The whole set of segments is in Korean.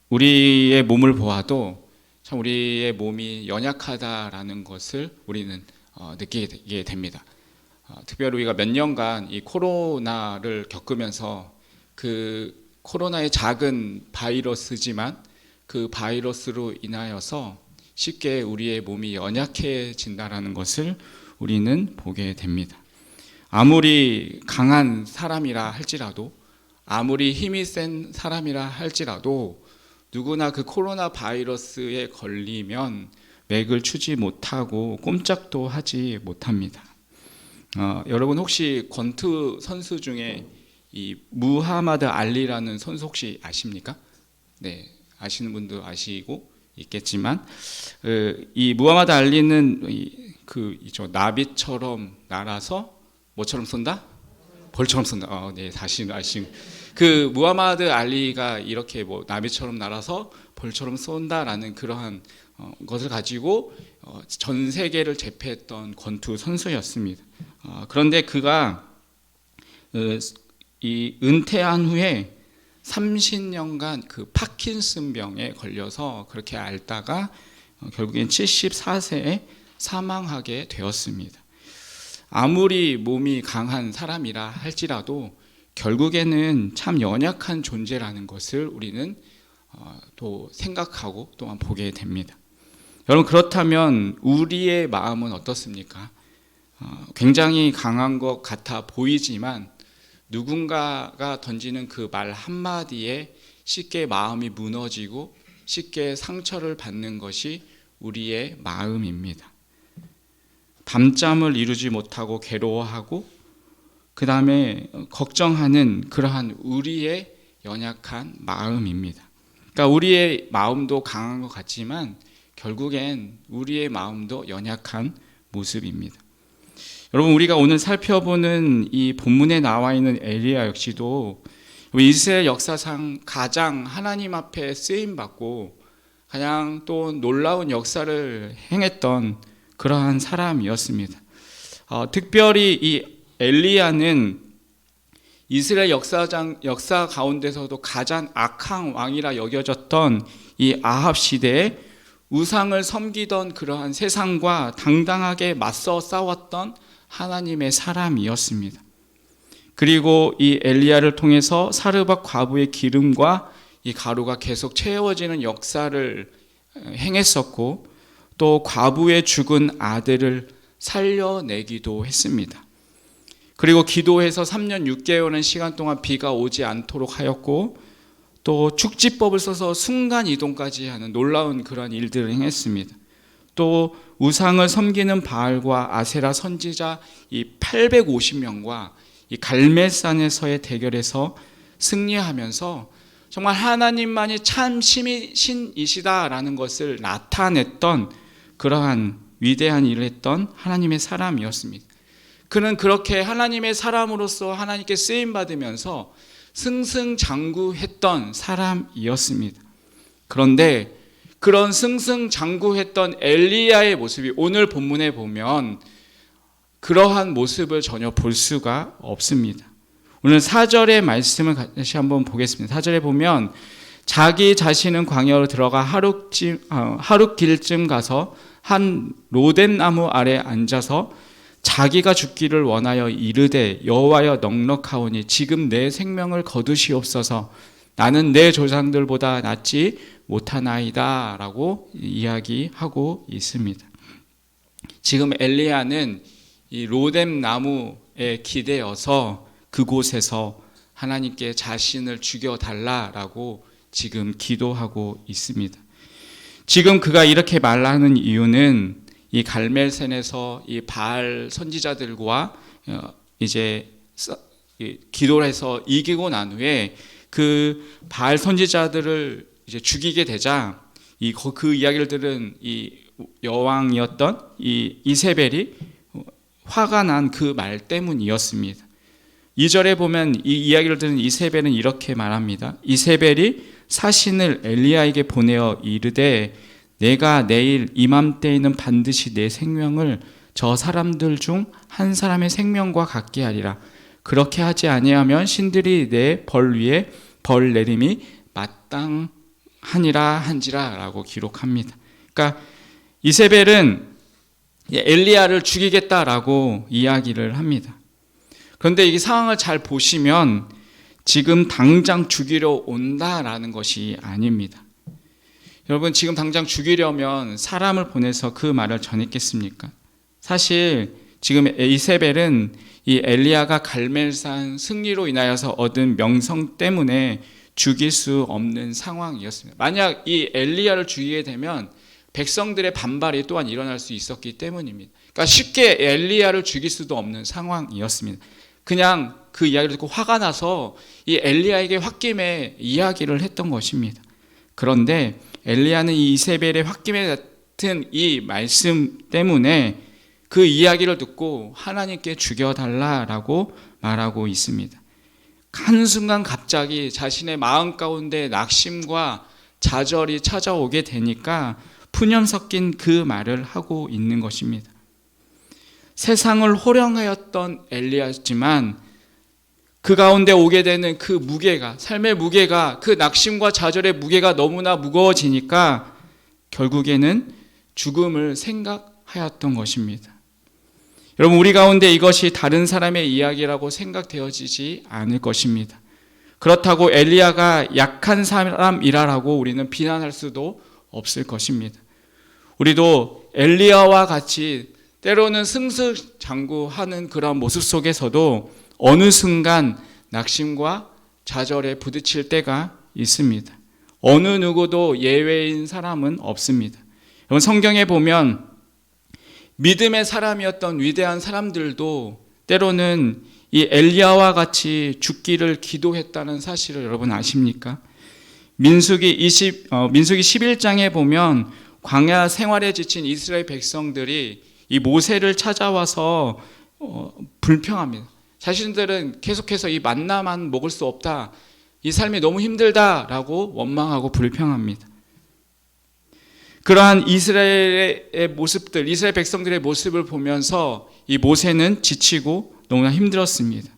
우리의 몸을 보아도 참 우리의 몸이 연약하다라는 것을 우리는 느끼게 됩니다. 특별히 우리가 몇 년간 이 코로나를 겪으면서 그 코로나의 작은 바이러스지만 그 바이러스로 인하여서 쉽게 우리의 몸이 연약해진다라는 것을 우리는 보게 됩니다. 아무리 강한 사람이라 할지라도, 아무리 힘이 센 사람이라 할지라도 누구나 그 코로나 바이러스에 걸리면 맥을 추지 못하고 꼼짝도 하지 못합니다. 여러분 혹시 권투 선수 중에 이 무하마드 알리라는 선수 혹시 아십니까? 네, 아시는 분도 아시고 있겠지만 이 무하마드 알리는 나비처럼 날아서 뭐처럼 쏜다? 벌처럼 쏜다. 네, 다시 아시는 그 무하마드 알리가 이렇게 뭐 나비처럼 날아서 벌처럼 쏜다라는 그러한 것을 가지고 전 세계를 제패했던 권투 선수였습니다. 그런데 그가 이 은퇴한 후에 30년간 그 파킨슨병에 걸려서 그렇게 앓다가 결국엔 74세에 사망하게 되었습니다. 아무리 몸이 강한 사람이라 할지라도 결국에는 참 연약한 존재라는 것을 우리는 또 생각하고 또한 보게 됩니다. 여러분, 그렇다면 우리의 마음은 어떻습니까? 굉장히 강한 것 같아 보이지만 누군가가 던지는 그 말 한마디에 쉽게 마음이 무너지고 쉽게 상처를 받는 것이 우리의 마음입니다. 밤잠을 이루지 못하고 괴로워하고 그 다음에 걱정하는 그러한 우리의 연약한 마음입니다. 그러니까 우리의 마음도 강한 것 같지만 결국엔 우리의 마음도 연약한 모습입니다. 여러분, 우리가 오늘 살펴보는 이 본문에 나와 있는 엘리야 역시도 이스라엘 역사상 가장 하나님 앞에 쓰임받고 가장 또 놀라운 역사를 행했던 그러한 사람이었습니다. 특별히 이 엘리야는 이스라엘 역사 가운데서도 가장 악한 왕이라 여겨졌던 이 아합 시대에 우상을 섬기던 그러한 세상과 당당하게 맞서 싸웠던 하나님의 사람이었습니다. 그리고 이 엘리야를 통해서 사르밧 과부의 기름과 이 가루가 계속 채워지는 역사를 행했었고 또 과부의 죽은 아들을 살려내기도 했습니다. 그리고 기도해서 3년 6개월의 시간 동안 비가 오지 않도록 하였고 또 축지법을 써서 순간 이동까지 하는 놀라운 그런 일들을 행했습니다. 또 우상을 섬기는 바알과 아세라 선지자 이 850명과 이 갈멜산에서의 대결에서 승리하면서 정말 하나님만이 참 신이시다라는 것을 나타냈던 그러한 위대한 일을 했던 하나님의 사람이었습니다. 그는 그렇게 하나님의 사람으로서 하나님께 쓰임받으면서 승승장구했던 사람이었습니다. 그런데 그런 승승장구했던 엘리야의 모습이 오늘 본문에 보면 그러한 모습을 전혀 볼 수가 없습니다. 오늘 4절의 말씀을 다시 한번 보겠습니다. 4절에 보면 자기 자신은 광야로 들어가 하룻길쯤 가서 한 로뎀나무 아래 앉아서 자기가 죽기를 원하여 이르되 여호와여 넉넉하오니 지금 내 생명을 거두시옵소서 나는 내 조상들보다 낫지 못하나이다 라고 이야기하고 있습니다. 지금 엘리야는 이 로뎀나무에 기대어서 그곳에서 하나님께 자신을 죽여달라라고 지금 기도하고 있습니다. 지금 그가 이렇게 말하는 이유는 이 갈멜산에서 이 바알 선지자들과 이제 기도를 해서 이기고 난 후에 그 바알 선지자들을 이제 죽이게 되자 그 이야기를 들은 이 여왕이었던 이 이세벨이 화가 난 그 말 때문이었습니다. 2절에 보면 이 이야기를 들은 이세벨은 이렇게 말합니다. 이세벨이 사신을 엘리야에게 보내어 이르되 내가 내일 이맘때에는 반드시 내 생명을 저 사람들 중 한 사람의 생명과 같게 하리라. 그렇게 하지 아니하면 신들이 내 벌 위에 벌 내림이 한지라라고 기록합니다. 그러니까 이세벨은 엘리야를 죽이겠다라고 이야기를 합니다. 그런데 이 상황을 잘 보시면 지금 당장 죽이려 온다라는 것이 아닙니다. 여러분, 지금 당장 죽이려면 사람을 보내서 그 말을 전했겠습니까? 사실 지금 이세벨은 이 엘리야가 갈멜산 승리로 인하여서 얻은 명성 때문에 죽일 수 없는 상황이었습니다. 만약 이 엘리야를 죽이게 되면 백성들의 반발이 또한 일어날 수 있었기 때문입니다. 그러니까 쉽게 엘리야를 죽일 수도 없는 상황이었습니다. 그냥 그 이야기를 듣고 화가 나서 이 엘리야에게 홧김에 이야기를 했던 것입니다. 그런데 엘리야는 이 이세벨의 홧김에 같은 이 말씀 때문에 그 이야기를 듣고 하나님께 죽여달라라고 말하고 있습니다. 한순간 갑자기 자신의 마음 가운데 낙심과 좌절이 찾아오게 되니까 푸념 섞인 그 말을 하고 있는 것입니다. 세상을 호령하였던 엘리야지만 그 가운데 오게 되는 그 무게가, 삶의 무게가, 그 낙심과 좌절의 무게가 너무나 무거워지니까 결국에는 죽음을 생각하였던 것입니다. 여러분, 우리 가운데 이것이 다른 사람의 이야기라고 생각되어지지 않을 것입니다. 그렇다고 엘리야가 약한 사람이라고 우리는 비난할 수도 없을 것입니다. 우리도 엘리야와 같이 때로는 승승장구하는 그런 모습 속에서도 어느 순간 낙심과 좌절에 부딪힐 때가 있습니다. 어느 누구도 예외인 사람은 없습니다. 여러분, 성경에 보면 믿음의 사람이었던 위대한 사람들도 때로는 이 엘리야와 같이 죽기를 기도했다는 사실을 여러분 아십니까? 민수기 11장에 보면 광야 생활에 지친 이스라엘 백성들이 이 모세를 찾아와서 불평합니다. 자신들은 계속해서 이 만나만 먹을 수 없다, 이 삶이 너무 힘들다라고 원망하고 불평합니다. 그러한 이스라엘의 모습들, 이스라엘 백성들의 모습을 보면서 이 모세는 지치고 너무나 힘들었습니다.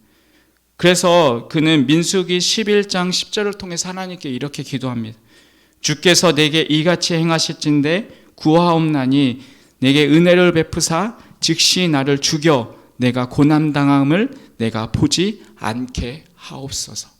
그래서 그는 민수기 11장 10절을 통해서 하나님께 이렇게 기도합니다. 주께서 내게 이같이 행하실진대 구하옵나니 내게 은혜를 베푸사 즉시 나를 죽여 내가 고난당함을 내가 보지 않게 하옵소서.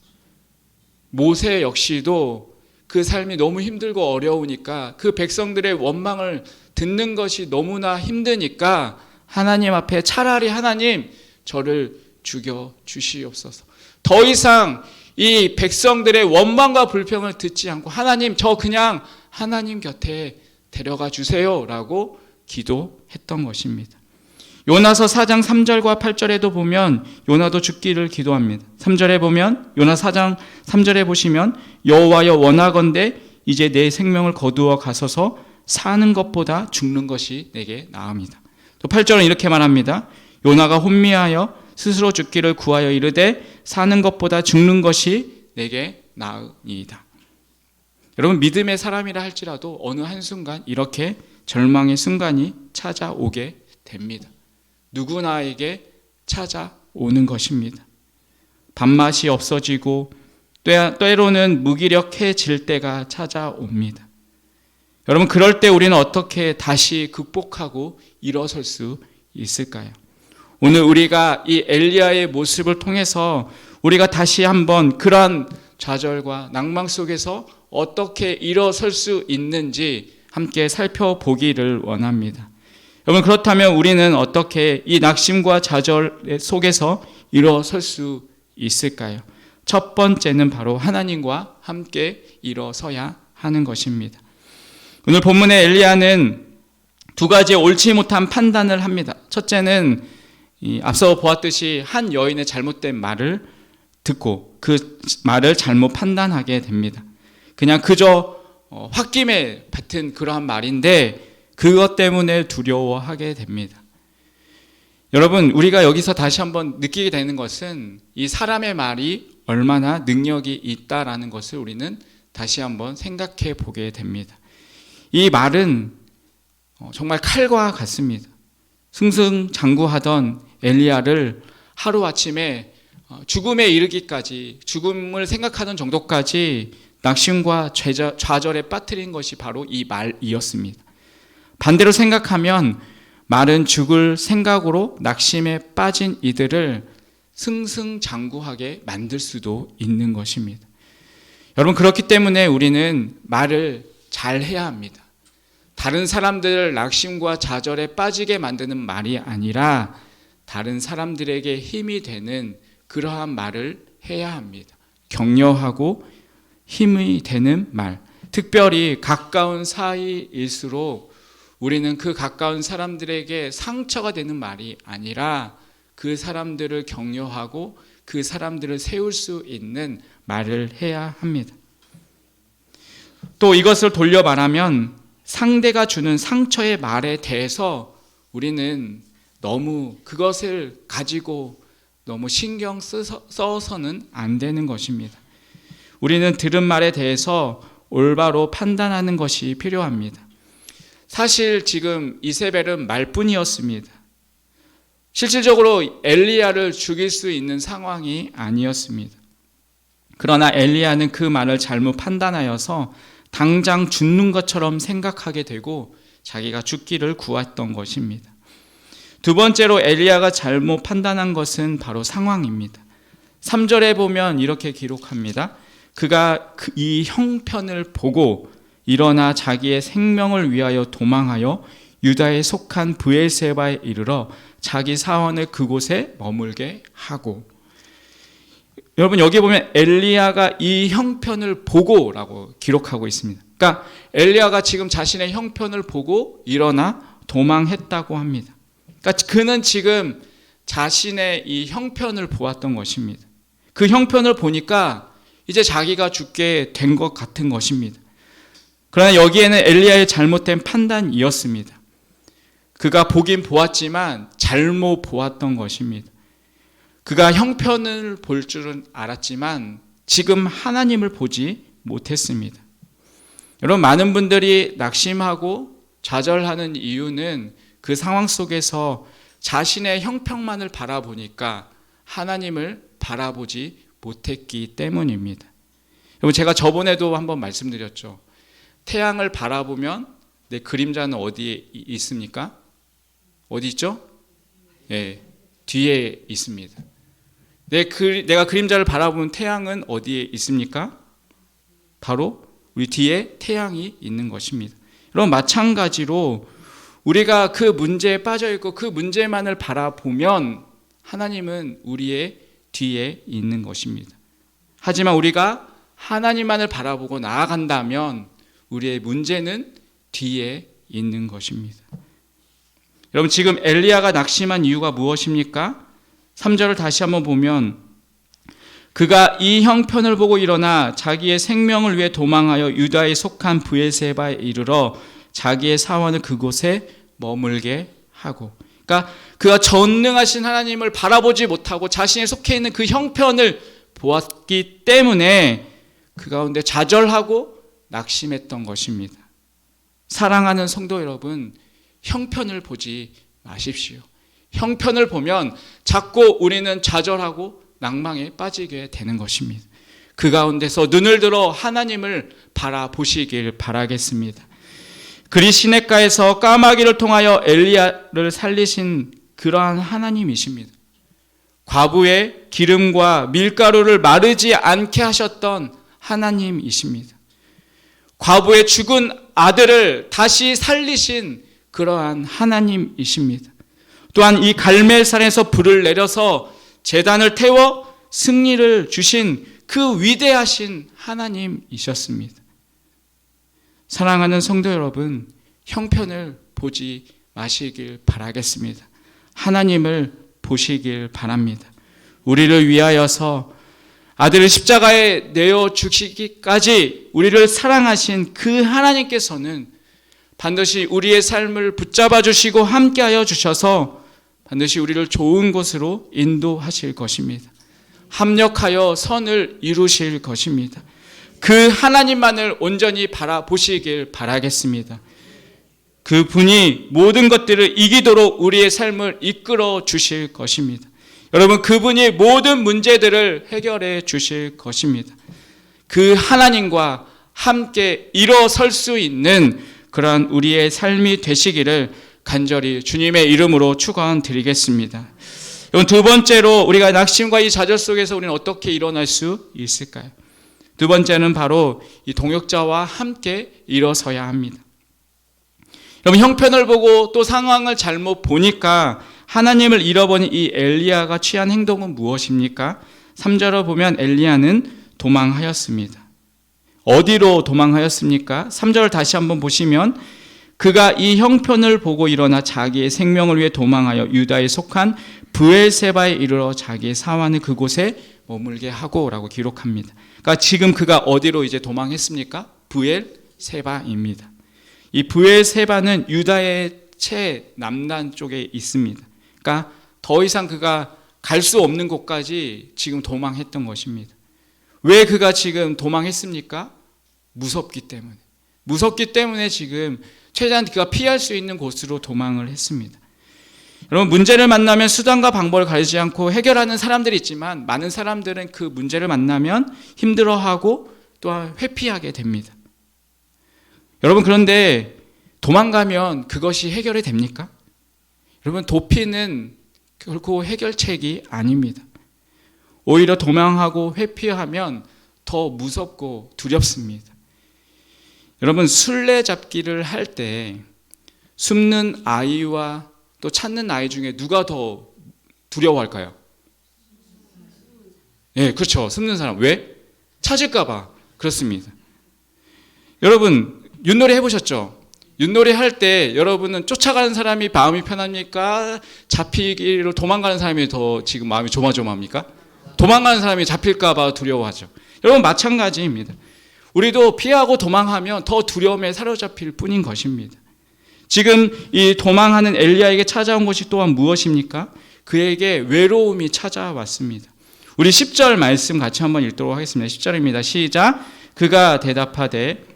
모세 역시도 그 삶이 너무 힘들고 어려우니까, 그 백성들의 원망을 듣는 것이 너무나 힘드니까 하나님 앞에 차라리 하나님 저를 죽여 주시옵소서. 더 이상 이 백성들의 원망과 불평을 듣지 않고 하나님 저 그냥 하나님 곁에 데려가 주세요라고 기도했던 것입니다. 요나서 4장 3절과 8절에도 보면 요나도 죽기를 기도합니다. 3절에 보면 요나 4장 3절에 보시면 여호와여 원하건대 이제 내 생명을 거두어 가소서 사는 것보다 죽는 것이 내게 나음이다. 또 8절은 이렇게 말합니다. 요나가 혼미하여 스스로 죽기를 구하여 이르되 사는 것보다 죽는 것이 내게 나으니이다. 여러분, 믿음의 사람이라 할지라도 어느 한순간 이렇게 절망의 순간이 찾아오게 됩니다. 누구나에게 찾아오는 것입니다. 밥맛이 없어지고 때로는 무기력해질 때가 찾아옵니다. 여러분, 그럴 때 우리는 어떻게 다시 극복하고 일어설 수 있을까요? 오늘 우리가 이 엘리야의 모습을 통해서 우리가 다시 한번 그러한 좌절과 낭망 속에서 어떻게 일어설 수 있는지 함께 살펴보기를 원합니다. 여러분, 그렇다면 우리는 어떻게 이 낙심과 좌절 속에서 일어설 수 있을까요? 첫 번째는 바로 하나님과 함께 일어서야 하는 것입니다. 오늘 본문의 엘리야는 두 가지의 옳지 못한 판단을 합니다. 첫째는 앞서 보았듯이 한 여인의 잘못된 말을 듣고 그 말을 잘못 판단하게 됩니다. 그냥 그저 홧김에 뱉은 그러한 말인데 그것 때문에 두려워하게 됩니다. 여러분, 우리가 여기서 다시 한번 느끼게 되는 것은 이 사람의 말이 얼마나 능력이 있다라는 것을 우리는 다시 한번 생각해 보게 됩니다. 이 말은 정말 칼과 같습니다. 승승장구하던 엘리야를 하루아침에 죽음에 이르기까지, 죽음을 생각하는 정도까지 낙심과 좌절에 빠뜨린 것이 바로 이 말이었습니다. 반대로 생각하면 말은 죽을 생각으로 낙심에 빠진 이들을 승승장구하게 만들 수도 있는 것입니다. 여러분, 그렇기 때문에 우리는 말을 잘 해야 합니다. 다른 사람들을 낙심과 좌절에 빠지게 만드는 말이 아니라 다른 사람들에게 힘이 되는 그러한 말을 해야 합니다. 격려하고 힘이 되는 말, 특별히 가까운 사이일수록 우리는 그 가까운 사람들에게 상처가 되는 말이 아니라 그 사람들을 격려하고 그 사람들을 세울 수 있는 말을 해야 합니다. 또 이것을 돌려 말하면 상대가 주는 상처의 말에 대해서 우리는 너무 그것을 가지고 너무 신경 써서는 안 되는 것입니다. 우리는 들은 말에 대해서 올바로 판단하는 것이 필요합니다. 사실 지금 이세벨은 말뿐이었습니다. 실질적으로 엘리야를 죽일 수 있는 상황이 아니었습니다. 그러나 엘리야는 그 말을 잘못 판단하여서 당장 죽는 것처럼 생각하게 되고 자기가 죽기를 구했던 것입니다. 두 번째로 엘리야가 잘못 판단한 것은 바로 상황입니다. 3절에 보면 이렇게 기록합니다. 그가 이 형편을 보고 일어나 자기의 생명을 위하여 도망하여 유다에 속한 브엘세바에 이르러 자기 사원을 그곳에 머물게 하고. 여러분, 여기 보면 엘리야가 이 형편을 보고라고 기록하고 있습니다. 그러니까 엘리야가 지금 자신의 형편을 보고 일어나 도망했다고 합니다. 그러니까 그는 지금 자신의 이 형편을 보았던 것입니다. 그 형편을 보니까 이제 자기가 죽게 된 것 같은 것입니다. 그러나 여기에는 엘리야의 잘못된 판단이었습니다. 그가 보긴 보았지만 잘못 보았던 것입니다. 그가 형편을 볼 줄은 알았지만 지금 하나님을 보지 못했습니다. 여러분, 많은 분들이 낙심하고 좌절하는 이유는 그 상황 속에서 자신의 형편만을 바라보니까 하나님을 바라보지 못했기 때문입니다. 여러분, 제가 저번에도 한번 말씀드렸죠. 태양을 바라보면 내 그림자는 어디에 있습니까? 어디 있죠? 예, 뒤에 있습니다. 내가 그림자를 바라보면 태양은 어디에 있습니까? 바로 우리 뒤에 태양이 있는 것입니다. 여러분, 마찬가지로 우리가 그 문제에 빠져 있고 그 문제만을 바라보면 하나님은 우리의 뒤에 있는 것입니다. 하지만 우리가 하나님만을 바라보고 나아간다면 우리의 문제는 뒤에 있는 것입니다. 여러분, 지금 엘리야가 낙심한 이유가 무엇입니까? 3절을 다시 한번 보면 그가 이 형편을 보고 일어나 자기의 생명을 위해 도망하여 유다에 속한 브엘세바에 이르러 자기의 사원을 그곳에 머물게 하고. 그러니까 그가 전능하신 하나님을 바라보지 못하고 자신이 속해 있는 그 형편을 보았기 때문에 그 가운데 좌절하고 낙심했던 것입니다. 사랑하는 성도 여러분, 형편을 보지 마십시오. 형편을 보면 자꾸 우리는 좌절하고 낭망에 빠지게 되는 것입니다. 그 가운데서 눈을 들어 하나님을 바라보시길 바라겠습니다. 그리 시냇가에서 까마귀를 통하여 엘리야를 살리신 그러한 하나님이십니다. 과부의 기름과 밀가루를 마르지 않게 하셨던 하나님이십니다. 과부의 죽은 아들을 다시 살리신 그러한 하나님이십니다. 또한 이 갈멜산에서 불을 내려서 제단을 태워 승리를 주신 그 위대하신 하나님이셨습니다. 사랑하는 성도 여러분, 형편을 보지 마시길 바라겠습니다. 하나님을 보시길 바랍니다. 우리를 위하여서 아들을 십자가에 내어 주시기까지 우리를 사랑하신 그 하나님께서는 반드시 우리의 삶을 붙잡아 주시고 함께하여 주셔서 반드시 우리를 좋은 곳으로 인도하실 것입니다. 합력하여 선을 이루실 것입니다. 그 하나님만을 온전히 바라보시길 바라겠습니다. 그 분이 모든 것들을 이기도록 우리의 삶을 이끌어 주실 것입니다. 여러분, 그분이 모든 문제들을 해결해 주실 것입니다. 그 하나님과 함께 일어설 수 있는 그러한 우리의 삶이 되시기를 간절히 주님의 이름으로 축원드리겠습니다. 두 번째로 우리가 낙심과 이 좌절 속에서 우리는 어떻게 일어날 수 있을까요? 두 번째는 바로 이 동역자와 함께 일어서야 합니다. 여러분, 형편을 보고 또 상황을 잘못 보니까 하나님을 잃어버린 이 엘리야가 취한 행동은 무엇입니까? 3절을 보면 엘리야는 도망하였습니다. 어디로 도망하였습니까? 3절을 다시 한번 보시면 그가 이 형편을 보고 일어나 자기의 생명을 위해 도망하여 유다에 속한 브엘세바에 이르러 자기의 사환을 그곳에 머물게 하고 라고 기록합니다. 그러니까 지금 그가 어디로 이제 도망했습니까? 브엘세바입니다. 이 브엘세바는 유다의 최남단 쪽에 있습니다. 그러니까 더 이상 그가 갈 수 없는 곳까지 지금 도망했던 것입니다. 왜 그가 지금 도망했습니까? 무섭기 때문에. 무섭기 때문에 지금 최대한 그가 피할 수 있는 곳으로 도망을 했습니다. 여러분, 문제를 만나면 수단과 방법을 가리지 않고 해결하는 사람들이 있지만 많은 사람들은 그 문제를 만나면 힘들어하고 또한 회피하게 됩니다. 여러분, 그런데 도망가면 그것이 해결이 됩니까? 여러분, 도피는 결코 해결책이 아닙니다. 오히려 도망하고 회피하면 더 무섭고 두렵습니다. 여러분, 술래잡기를 할 때 숨는 아이와 또 찾는 아이 중에 누가 더 두려워할까요? 네, 그렇죠. 숨는 사람. 왜? 찾을까 봐. 그렇습니다. 여러분, 윷놀이 해보셨죠? 윷놀이 할 때 여러분은 쫓아가는 사람이 마음이 편합니까? 잡히기로 도망가는 사람이 더 지금 마음이 조마조마합니까? 도망가는 사람이 잡힐까 봐 두려워하죠. 여러분, 마찬가지입니다. 우리도 피하고 도망하면 더 두려움에 사로잡힐 뿐인 것입니다. 지금 이 도망하는 엘리야에게 찾아온 것이 또한 무엇입니까? 그에게 외로움이 찾아왔습니다. 우리 10절 말씀 같이 한번 읽도록 하겠습니다. 10절입니다. 시작. 그가 대답하되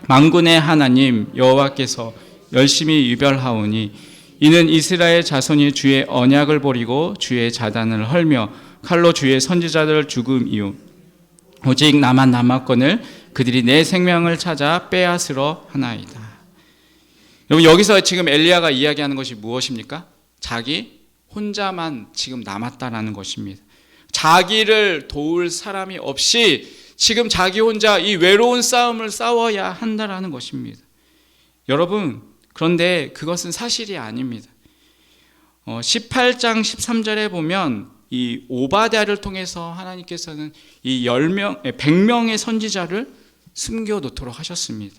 만군의 하나님 여호와께서 열심히 유별하오니 이는 이스라엘 자손이 주의 언약을 버리고 주의 자단을 헐며 칼로 주의 선지자들을 죽음이요 오직 나만 남았거늘 그들이 내 생명을 찾아 빼앗으러 하나이다. 여러분, 여기서 지금 엘리야가 이야기하는 것이 무엇입니까? 자기 혼자만 지금 남았다라는 것입니다. 자기를 도울 사람이 없이 지금 자기 혼자 이 외로운 싸움을 싸워야 한다라는 것입니다. 여러분, 그런데 그것은 사실이 아닙니다. 18장 13절에 보면 이 오바댜를 통해서 하나님께서는 이 100명의 선지자를 숨겨놓도록 하셨습니다.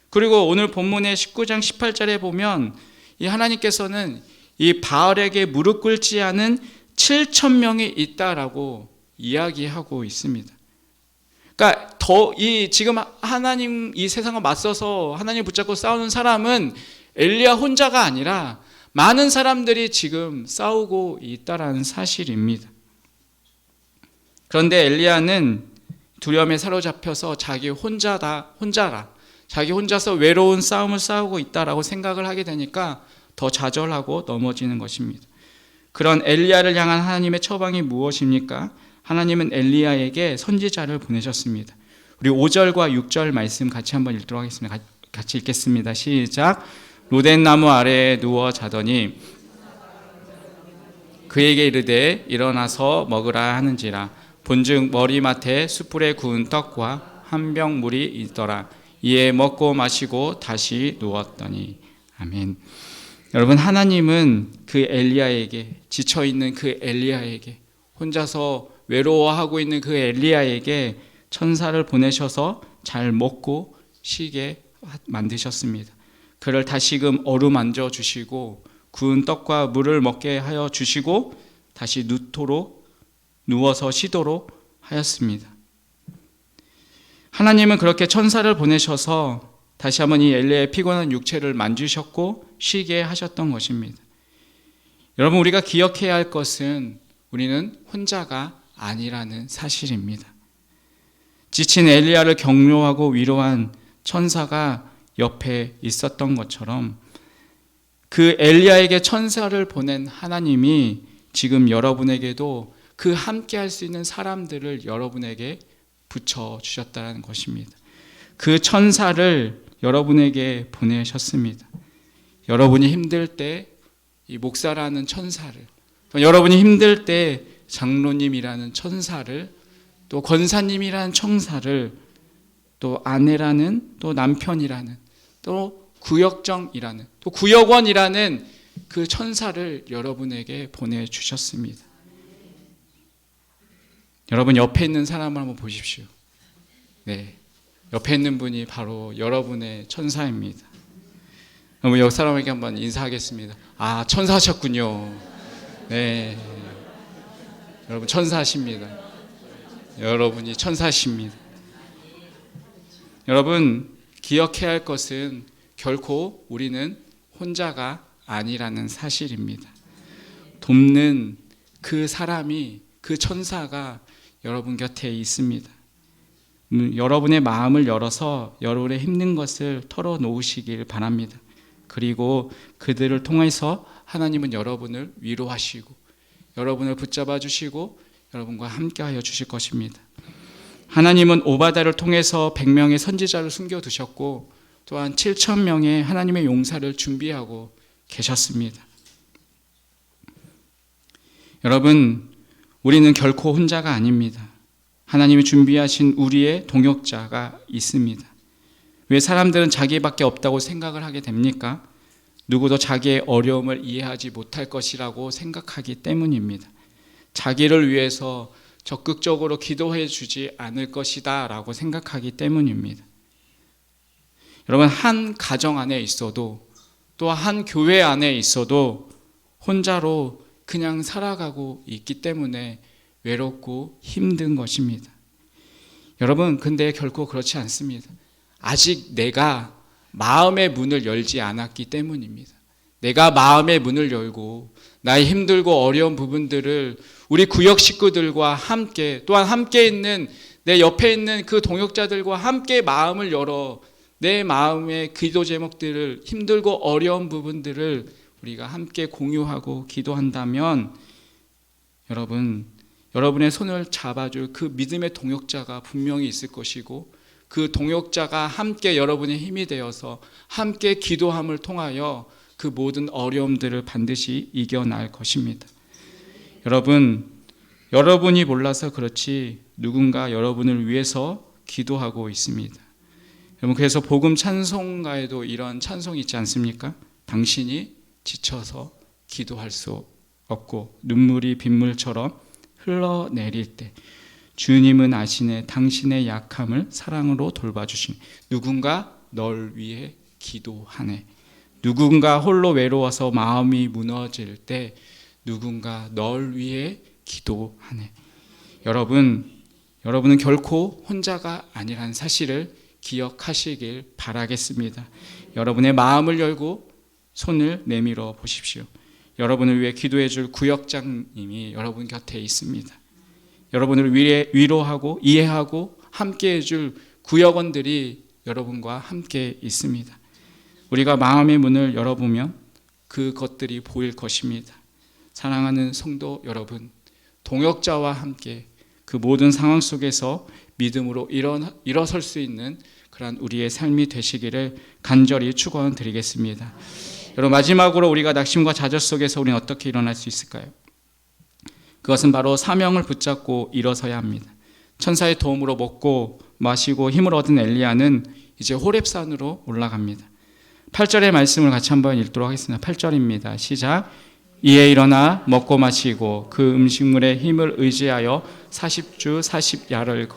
그리고 오늘 본문의 19장 18절에 보면 이 하나님께서는 이 바알에게 무릎 꿇지 않은 7,000명이 있다라고 이야기하고 있습니다. 그러니까 지금 하나님 이 세상과 맞서서 하나님 붙잡고 싸우는 사람은 엘리야 혼자가 아니라 많은 사람들이 지금 싸우고 있다라는 사실입니다. 그런데 엘리야는 두려움에 사로잡혀서 자기 혼자라 자기 혼자서 외로운 싸움을 싸우고 있다라고 생각을 하게 되니까 더 좌절하고 넘어지는 것입니다. 그런 엘리야를 향한 하나님의 처방이 무엇입니까? 하나님은 엘리야에게 선지자를 보내셨습니다. 우리 5절과 6절 말씀 같이 한번 읽도록 하겠습니다. 같이 읽겠습니다. 시작. 로덴 나무 아래에 누워 자더니 그에게 이르되 일어나서 먹으라 하는지라 본즉 머리맡에 숯불에 구운 떡과 한 병 물이 있더라. 이에 먹고 마시고 다시 누웠더니. 아멘. 여러분, 하나님은 그 엘리야에게, 지쳐있는 그 엘리야에게, 혼자서 외로워하고 있는 그 엘리야에게 천사를 보내셔서 잘 먹고 쉬게 만드셨습니다. 그를 다시금 어루만져 주시고 구운 떡과 물을 먹게 하여 주시고 다시 누워서 쉬도록 하였습니다. 하나님은 그렇게 천사를 보내셔서 다시 한번 이 엘리야의 피곤한 육체를 만지셨고 쉬게 하셨던 것입니다. 여러분, 우리가 기억해야 할 것은 우리는 혼자가 아니라는 사실입니다. 지친 엘리야를 격려하고 위로한 천사가 옆에 있었던 것처럼 그 엘리야에게 천사를 보낸 하나님이 지금 여러분에게도 그 함께 할 수 있는 사람들을 여러분에게 붙여주셨다는 것입니다. 그 천사를 여러분에게 보내셨습니다. 여러분이 힘들 때 이 목사라는 천사를, 또 여러분이 힘들 때 장로님이라는 천사를, 또 권사님이라는 천사를, 또 아내라는, 또 남편이라는, 또 구역정이라는, 또 구역원이라는 그 천사를 여러분에게 보내주셨습니다. 여러분 옆에 있는 사람을 한번 보십시오. 네, 옆에 있는 분이 바로 여러분의 천사입니다. 그럼 옆 사람에게 한번 인사하겠습니다. 아, 천사셨군요. 네, 여러분 천사십니다. 여러분이 천사십니다. 여러분 기억해야 할 것은 결코 우리는 혼자가 아니라는 사실입니다. 돕는 그 사람이, 그 천사가 여러분 곁에 있습니다. 여러분의 마음을 열어서 여러분의 힘든 것을 털어놓으시길 바랍니다. 그리고 그들을 통해서 하나님은 여러분을 위로하시고 여러분을 붙잡아 주시고 여러분과 함께하여 주실 것입니다. 하나님은 오바다를 통해서 100명의 선지자를 숨겨두셨고 또한 7,000명의 하나님의 용사를 준비하고 계셨습니다. 여러분, 우리는 결코 혼자가 아닙니다. 하나님이 준비하신 우리의 동역자가 있습니다. 왜 사람들은 자기밖에 없다고 생각을 하게 됩니까? 누구도 자기의 어려움을 이해하지 못할 것이라고 생각하기 때문입니다. 자기를 위해서 적극적으로 기도해 주지 않을 것이다 라고 생각하기 때문입니다. 여러분, 한 가정 안에 있어도 또 한 교회 안에 있어도 혼자로 그냥 살아가고 있기 때문에 외롭고 힘든 것입니다. 여러분, 근데 결코 그렇지 않습니다. 아직 내가 마음의 문을 열지 않았기 때문입니다. 내가 마음의 문을 열고 나의 힘들고 어려운 부분들을 우리 구역 식구들과 함께, 또한 함께 있는 내 옆에 있는 그 동역자들과 함께 마음을 열어 내 마음의 기도 제목들을, 힘들고 어려운 부분들을 우리가 함께 공유하고 기도한다면 여러분의 손을 잡아줄 그 믿음의 동역자가 분명히 있을 것이고 그 동역자가 함께 여러분의 힘이 되어서 함께 기도함을 통하여 그 모든 어려움들을 반드시 이겨낼 것입니다. 여러분이 몰라서 그렇지 누군가 여러분을 위해서 기도하고 있습니다. 여러분, 그래서 복음 찬송가에도 이런 찬송이 있지 않습니까? 당신이 지쳐서 기도할 수 없고 눈물이 빗물처럼 흘러내릴 때 주님은 아시네 당신의 약함을 사랑으로 돌봐주시니 누군가 널 위해 기도하네. 누군가 홀로 외로워서 마음이 무너질 때 누군가 널 위해 기도하네. 여러분은 결코 혼자가 아니라는 사실을 기억하시길 바라겠습니다. 여러분의 마음을 열고 손을 내밀어 보십시오. 여러분을 위해 기도해 줄 구역장님이 여러분 곁에 있습니다. 여러분을 위로하고 이해하고 함께 해줄 구역원들이 여러분과 함께 있습니다. 우리가 마음의 문을 열어보면 그것들이 보일 것입니다. 사랑하는 성도 여러분, 동역자와 함께 그 모든 상황 속에서 믿음으로 일어설 수 있는 그런 우리의 삶이 되시기를 간절히 축원드리겠습니다. 여러분, 마지막으로 우리가 낙심과 좌절 속에서 우리는 어떻게 일어날 수 있을까요? 그것은 바로 사명을 붙잡고 일어서야 합니다. 천사의 도움으로 먹고 마시고 힘을 얻은 엘리야는 이제 호렙산으로 올라갑니다. 8절의 말씀을 같이 한번 읽도록 하겠습니다. 8절입니다. 시작. 이에 일어나 먹고 마시고 그 음식물의 힘을 의지하여 40주 40야를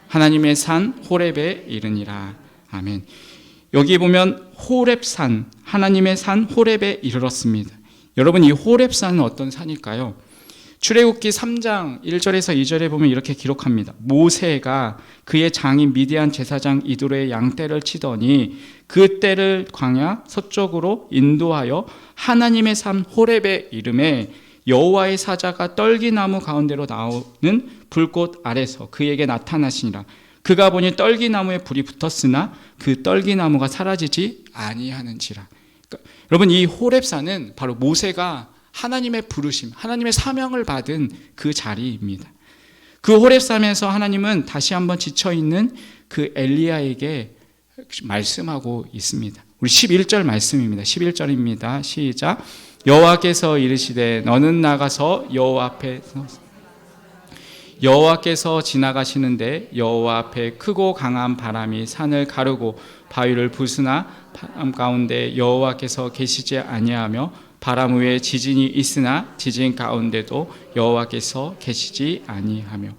하나님의 산 호렙에 이르니라. 아멘. 여기 보면 호렙산, 하나님의 산 호렙에 이르렀습니다. 여러분, 이 호렙산은 어떤 산일까요? 출애굽기 3장 1절에서 2절에 보면 이렇게 기록합니다. 모세가 그의 장인 미디안 제사장 이드로의 양떼를 치더니 그 떼를 광야 서쪽으로 인도하여 하나님의 산 호렙에 이름에 여호와의 사자가 떨기나무 가운데로 나오는 불꽃 아래서 그에게 나타나시니라. 그가 보니 떨기나무에 불이 붙었으나 그 떨기나무가 사라지지 아니하는지라. 그러니까 여러분, 이 호렙산은 바로 모세가 하나님의 부르심, 하나님의 사명을 받은 그 자리입니다. 그 호렙산에서 하나님은 다시 한번 지쳐있는 그 엘리야에게 말씀하고 있습니다. 우리 11절 말씀입니다. 11절입니다. 시작. 여호와께서 이르시되 너는 나가서 여호와께서 지나가시는데 여호와 앞에 크고 강한 바람이 산을 가르고 바위를 부수나 바람 가운데 여호와께서 계시지 아니하며 바람 위에 지진이 있으나 지진 가운데도 여호와께서 계시지 아니하며.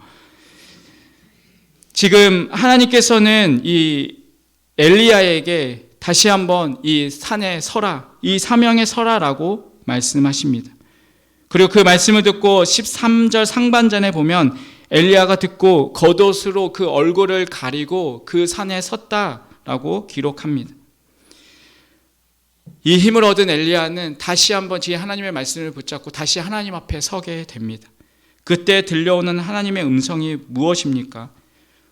지금 하나님께서는 이 엘리야에게 다시 한번 이 산에 서라, 이 사명에 서라라고 말씀하십니다. 그리고 그 말씀을 듣고 13절 상반전에 보면 엘리야가 듣고 겉옷으로 그 얼굴을 가리고 그 산에 섰다라고 기록합니다. 이 힘을 얻은 엘리야는 다시 한번 제 하나님의 말씀을 붙잡고 다시 하나님 앞에 서게 됩니다. 그때 들려오는 하나님의 음성이 무엇입니까?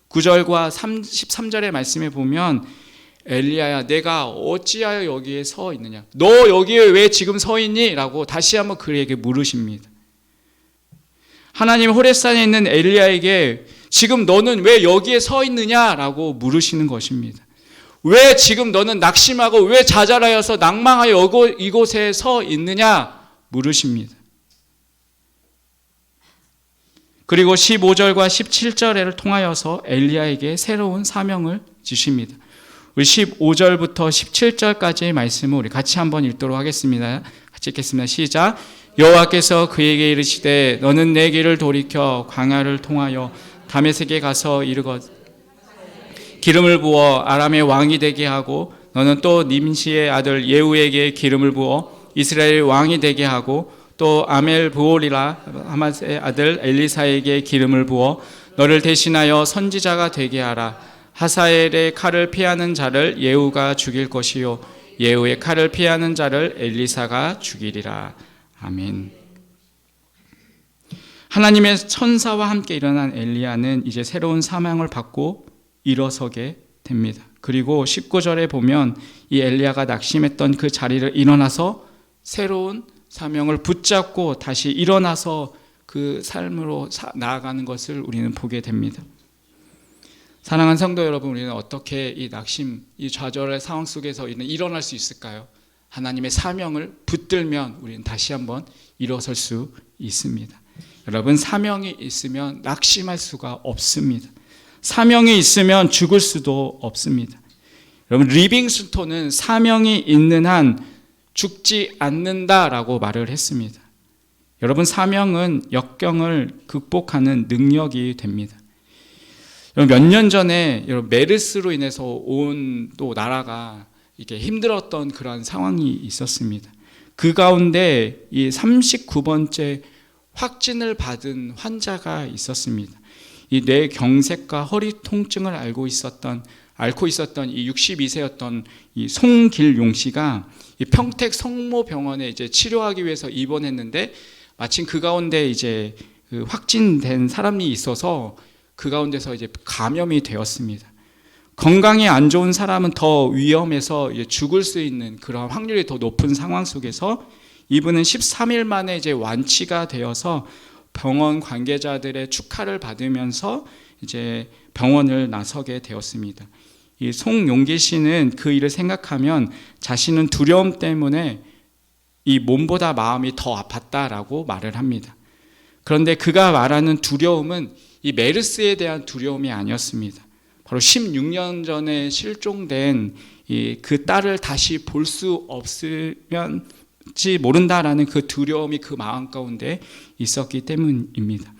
9절과 13절의 말씀에 보면 엘리야야 내가 어찌하여 여기에 서 있느냐, 너 여기에 왜 지금 서 있니? 라고 다시 한번 그에게 물으십니다. 하나님 호렙산에 있는 엘리야에게 지금 너는 왜 여기에 서 있느냐? 라고 물으시는 것입니다. 왜 지금 너는 낙심하고 왜 좌절하여서 낭망하여 이곳에 서 있느냐? 물으십니다. 그리고 15절과 17절을 통하여서 엘리야에게 새로운 사명을 주십니다. 우리 15절부터 17절까지의 말씀을 우리 같이 한번 읽도록 하겠습니다. 같이 읽겠습니다. 시작. 여호와께서 그에게 이르시되 너는 내 길을 돌이켜 광야를 통하여 다메섹에 가서 이르거든 기름을 부어 아람의 왕이 되게 하고 너는 또 님시의 아들 예후에게 기름을 부어 이스라엘 왕이 되게 하고 또 아멜브올이라 하맛의 아들 엘리사에게 기름을 부어 너를 대신하여 선지자가 되게 하라. 하사엘의 칼을 피하는 자를 예후가 죽일 것이요 예후의 칼을 피하는 자를 엘리사가 죽이리라. 아멘. 하나님의 천사와 함께 일어난 엘리야는 이제 새로운 사명을 받고 일어서게 됩니다. 그리고 19절에 보면 이 엘리야가 낙심했던 그 자리를 일어나서 새로운 사명을 붙잡고 다시 일어나서 그 삶으로 나아가는 것을 우리는 보게 됩니다. 사랑하는 성도 여러분, 우리는 어떻게 이 낙심, 이 좌절의 상황 속에서 일어날 수 있을까요? 하나님의 사명을 붙들면 우리는 다시 한번 일어설 수 있습니다. 여러분, 사명이 있으면 낙심할 수가 없습니다. 사명이 있으면 죽을 수도 없습니다. 여러분, 리빙스톤은 사명이 있는 한 죽지 않는다라고 말을 했습니다. 여러분, 사명은 역경을 극복하는 능력이 됩니다. 몇 년 전에 메르스로 인해서 온 또 나라가 이렇게 힘들었던 그런 상황이 있었습니다. 그 가운데 이 39번째 확진을 받은 환자가 있었습니다. 이 뇌경색과 허리 통증을 앓고 있었던 이 62세였던 이 송길용 씨가 이 평택 성모병원에 이제 치료하기 위해서 입원했는데 마침 그 가운데 이제 그 확진된 사람이 있어서 그 가운데서 이제 감염이 되었습니다. 건강이 안 좋은 사람은 더 위험해서 이제 죽을 수 있는 그런 확률이 더 높은 상황 속에서 이분은 13일 만에 이제 완치가 되어서 병원 관계자들의 축하를 받으면서 이제 병원을 나서게 되었습니다. 이 송용기 씨는 그 일을 생각하면 자신은 두려움 때문에 이 몸보다 마음이 더 아팠다라고 말을 합니다. 그런데 그가 말하는 두려움은 이 메르스에 대한 두려움이 아니었습니다. 바로 16년 전에 실종된 그 딸을 다시 볼 수 없을지 모른다라는 그 두려움이 그 마음 가운데 있었기 때문입니다.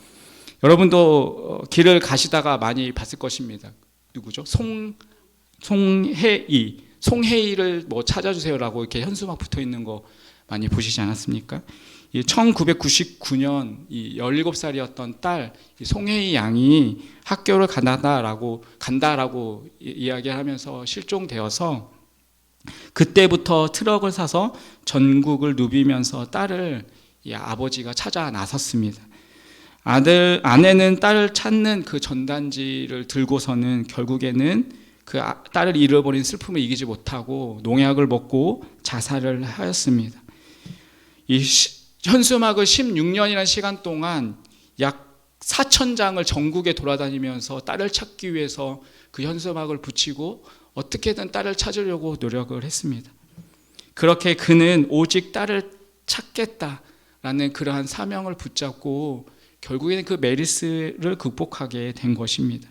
여러분도 길을 가시다가 많이 봤을 것입니다. 누구죠? 송혜이를 뭐 찾아주세요라고 이렇게 현수막 붙어 있는 거 많이 보시지 않았습니까? 1999년 17살이었던 딸 송혜이 양이 학교를 간다라고 이야기를 하면서 실종되어서 그때부터 트럭을 사서 전국을 누비면서 딸을 아버지가 찾아 나섰습니다. 아내는 딸을 찾는 그 전단지를 들고서는 결국에는 그 딸을 잃어버린 슬픔을 이기지 못하고 농약을 먹고 자살을 하였습니다. 이 현수막을 16년이라는 시간 동안 약 4,000장을 전국에 돌아다니면서 딸을 찾기 위해서 그 현수막을 붙이고 어떻게든 딸을 찾으려고 노력을 했습니다. 그렇게 그는 오직 딸을 찾겠다라는 그러한 사명을 붙잡고 결국에는 그 메르스를 극복하게 된 것입니다.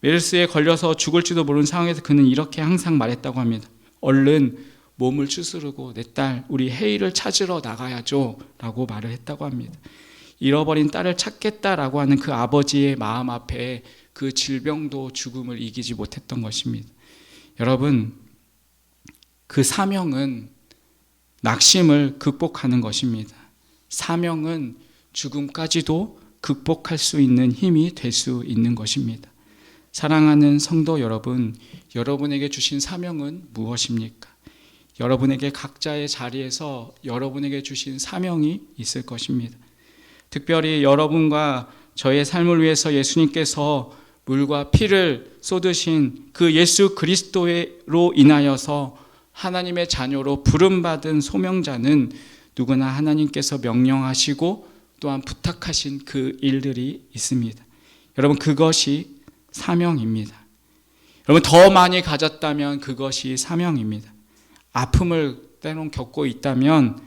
메르스에 걸려서 죽을지도 모르는 상황에서 그는 이렇게 항상 말했다고 합니다. 얼른 몸을 추스르고 내 딸 우리 헤이를 찾으러 나가야죠 라고 말을 했다고 합니다. 잃어버린 딸을 찾겠다라고 하는 그 아버지의 마음 앞에 그 질병도 죽음을 이기지 못했던 것입니다. 여러분, 그 사명은 낙심을 극복하는 것입니다. 사명은 죽음까지도 극복할 수 있는 힘이 될 수 있는 것입니다. 사랑하는 성도 여러분, 여러분에게 주신 사명은 무엇입니까? 여러분에게 각자의 자리에서 여러분에게 주신 사명이 있을 것입니다. 특별히 여러분과 저의 삶을 위해서 예수님께서 물과 피를 쏟으신 그 예수 그리스도로 인하여서 하나님의 자녀로 부름받은 소명자는 누구나 하나님께서 명령하시고 또한 부탁하신 그 일들이 있습니다. 여러분, 그것이 사명입니다. 여러분, 더 많이 가졌다면 그것이 사명입니다. 아픔을 때론 겪고 있다면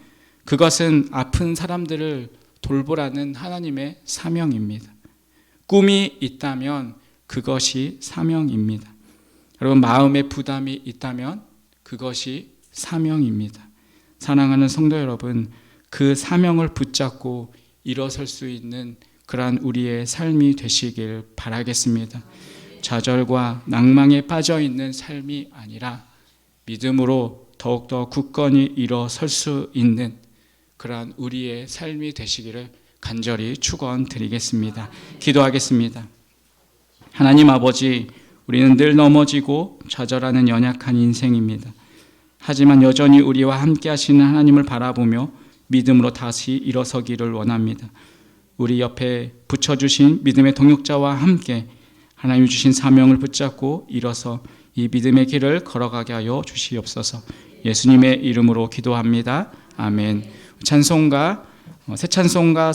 그것은 아픈 사람들을 돌보라는 하나님의 사명입니다. 꿈이 있다면 그것이 사명입니다. 여러분, 마음의 부담이 있다면 그것이 사명입니다. 사랑하는 성도 여러분, 그 사명을 붙잡고 일어설 수 있는 그러한 우리의 삶이 되시길 바라겠습니다. 좌절과 낭망에 빠져 있는 삶이 아니라 믿음으로 더욱더 굳건히 일어설 수 있는 그러한 우리의 삶이 되시기를 간절히 축원드리겠습니다. 기도하겠습니다. 하나님 아버지, 우리는 늘 넘어지고 좌절하는 연약한 인생입니다. 하지만 여전히 우리와 함께 하시는 하나님을 바라보며 믿음으로 다시 일어서기를 원합니다. 우리 옆에 붙여주신 믿음의 동역자와 함께 하나님이 주신 사명을 붙잡고 일어서 이 믿음의 길을 걸어가게 하여 주시옵소서. 예수님의 이름으로 기도합니다. 아멘. 찬송가, 새 찬송가